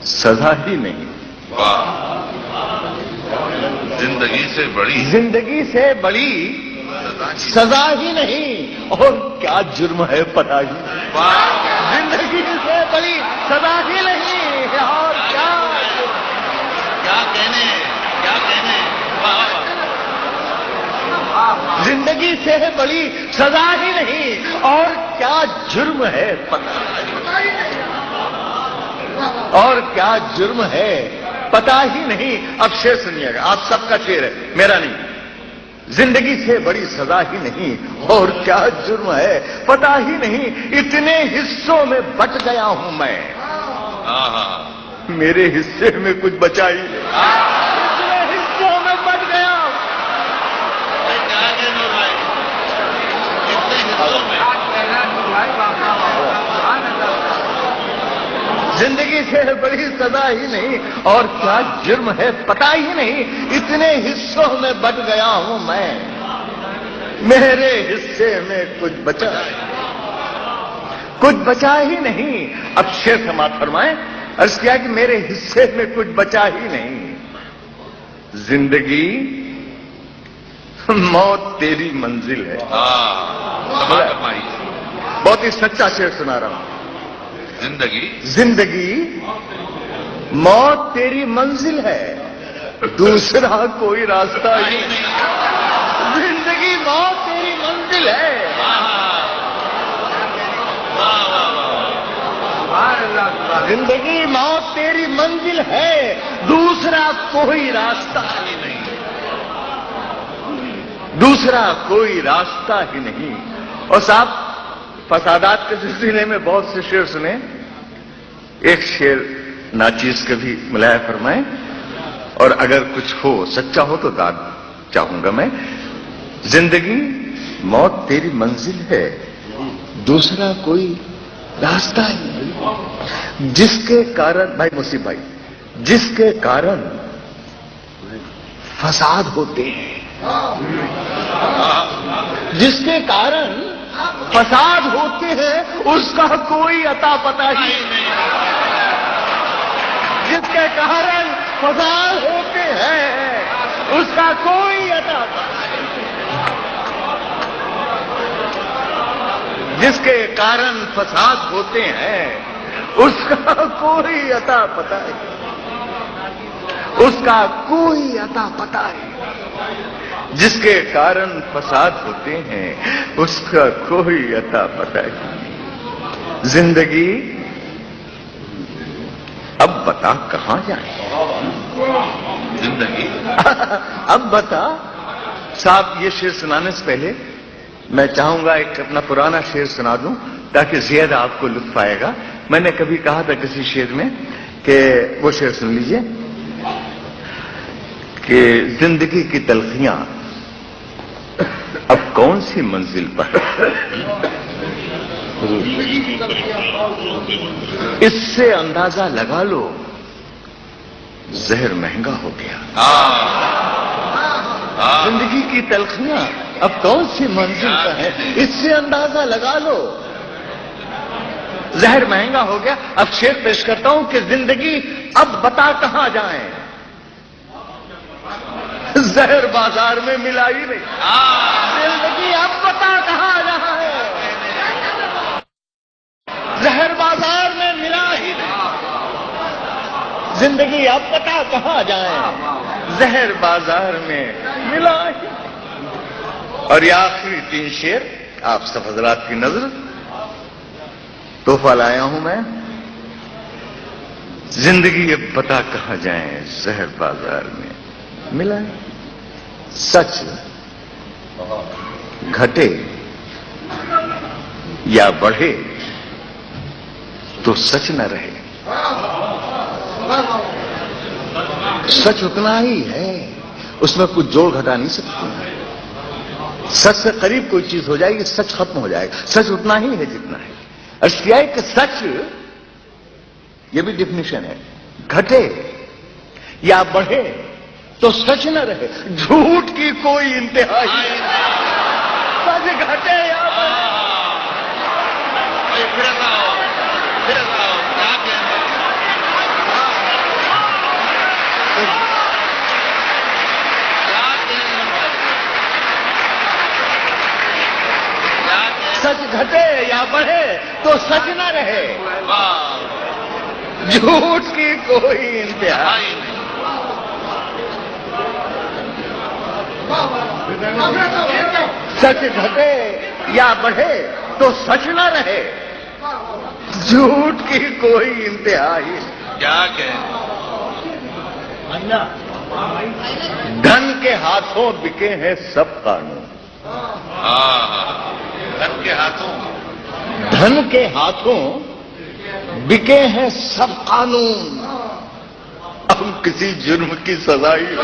سزا ہی نہیں. زندگی سے بڑی سزا ہی نہیں، اور کیا جرم ہے پتہ ہی نہیں. زندگی سے بڑی سزا ہی نہیں، اور کیا کہنے. زندگی سے بڑی سزا ہی نہیں، اور کیا جرم ہے پتہ ہی نہیں. اور کیا جرم ہے پتہ ہی نہیں. اب شعر سنیے گا، آپ سب کا شعر ہے، میرا نہیں. زندگی سے بڑی سزا ہی نہیں، اور کیا جرم ہے پتہ ہی نہیں. اتنے حصوں میں بٹ گیا ہوں میں، میرے حصے میں کچھ بچا ہی نہیں. اتنے حصوں میں بٹ گیا. زندگی سے بڑی سزا ہی نہیں، اور کیا جرم ہے پتہ ہی نہیں. اتنے حصوں میں بٹ گیا ہوں میں، میرے حصے میں کچھ بچا ہی نہیں. اب شعر سماعت فرمائیں. عرض کیا کہ میرے حصے میں کچھ بچا ہی نہیں. زندگی موت تیری منزل ہے. بہت ہی سچا شعر سنا رہا ہوں. زندگی موت تیری منزل ہے، دوسرا کوئی راستہ ہی نہیں. زندگی موت تیری منزل ہے. زندگی موت تیری منزل ہے، دوسرا کوئی راستہ ہی نہیں. دوسرا کوئی راستہ ہی نہیں. اور صاحب فسادات کے سلسلے میں بہت سے شعر سنے. ایک شعر ناچیز کا بھی ملاحہ فرمائیں، اور اگر کچھ ہو سچا ہو تو داد چاہوں گا میں. زندگی موت تیری منزل ہے، دوسرا کوئی راستہ ہی نہیں. جس کے کارن بھائی مصیب بھائی، جس کے کارن فساد ہوتے ہیں، جس کے کارن فساد ہوتے ہیں، اس کا کوئی عطا پتہ ہی نہیں. جس کے کارن فساد ہوتے ہیں، اس کا کوئی عطا پتہ نہیں. جس کے کارن فساد ہوتے ہیں، اس کا کوئی عطا پتہ نہیں. اس کا کوئی عطا پتہ نہیں. جس کے کارن فساد ہوتے ہیں، اس کا کوئی عطا پتہ نہیں. زندگی اب بتا کہاں جائیں. زندگی اب بتا. صاحب یہ شعر سنانے سے پہلے میں چاہوں گا ایک اپنا پرانا شعر سنا دوں تاکہ زیادہ آپ کو لطف آئے گا. میں نے کبھی کہا تھا کسی شعر میں کہ وہ شعر سن لیجئے کہ زندگی کی تلخیاں اب کون سی منزل پر، اس سے اندازہ لگا لو زہر مہنگا ہو گیا. زندگی کی تلخیاں اب کون سی منزل پر ہے، اس سے اندازہ لگا لو زہر مہنگا ہو گیا. اب شعر پیش کرتا ہوں کہ زندگی اب بتا کہاں جائیں، زہر بازار میں ملا ہی نہیں. زندگی اب بتا کہاں جائیں، زہر بازار میں ملا ہی نہیں. زندگی اب بتا کہاں جائیں، زہر بازار میں ملا ہی نہیں. اور یہ آخری 3 شعر آپ سب حضرات کی نظر تحفہ لایا ہوں میں. زندگی اب بتا کہاں جائیں، زہر بازار میں ملا ہے. سچ گھٹے یا بڑھے تو سچ نہ رہے. سچ اتنا ہی ہے، اس میں کچھ جوڑ گھٹا نہیں سکتے. سچ سے قریب کوئی چیز ہو جائے گی، سچ ختم ہو جائے گا. سچ اتنا ہی ہے جتنا ہے. اشیاء کہ سچ، یہ بھی ڈیفینیشن ہے، گھٹے یا بڑھے تو سچ نہ رہے. جھوٹ کی کوئی انتہا ہی نہیں. سچ گھٹے یا بڑھے. یا بڑھے تو سچ نہ رہے، واہ، جھوٹ کی کوئی انتہا، آئی نہیں، سچ گھٹے یا بڑھے تو سچ نہ رہے، جھوٹ کی کوئی انتہا ہی نہیں۔ کیا کہ دھن کے ہاتھوں بکے ہیں سب قانون، دھن کے ہاتھوں، دھن کے ہاتھوں بکے ہیں سب قانون، اب کسی جرم کی سزا ہی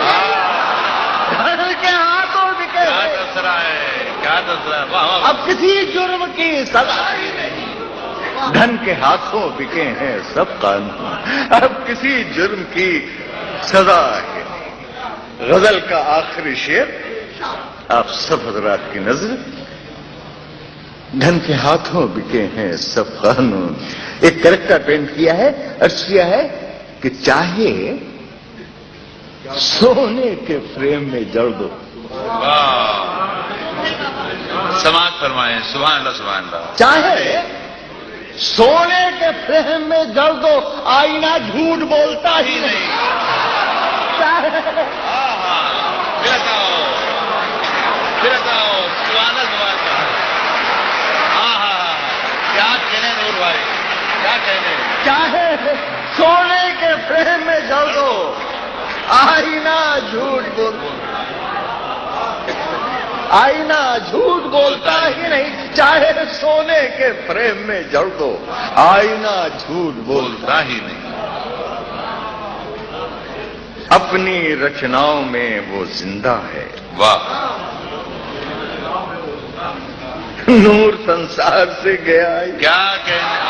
دھن کے ہاتھوں بکے کیا ہیں، دس رہا ہے، کیا دس رہا ہے، واہ واہ، اب کسی جرم کی سزا ہی نہیں، دھن کے ہاتھوں بکے ہیں سب قانون، اب کسی جرم کی سزا ہے۔ غزل کا آخری شعر آپ سب حضرات کی نظر، دھن کے ہاتھوں بکے ہیں سب قانون۔ ایک کریکٹر پینٹ کیا ہے، عرض کیا ہے کہ چاہے سونے کے فریم میں جڑ دو، واہ، سماعت فرمائیں، سبحان اللہ سبحان اللہ، چاہے سونے کے فریم میں جڑ دو، آئینہ جھوٹ بولتا ہی نہیں، پھر بتاؤ، سبحان اللہ سبحان اللہ، کیا کہنے نور بھائی، کیا کہنے، چاہے سونے کے فریم میں جڑ دو، آئینہ جھوٹ آئینہ جھوٹ بولتا ہی نہیں، چاہے سونے کے فریم میں جڑ دو، آئینہ جھوٹ بولتا ہی نہیں، اپنی رچناؤں میں وہ زندہ ہے، واہ، نور سنسار سے گیا ہے، کیا کہنے،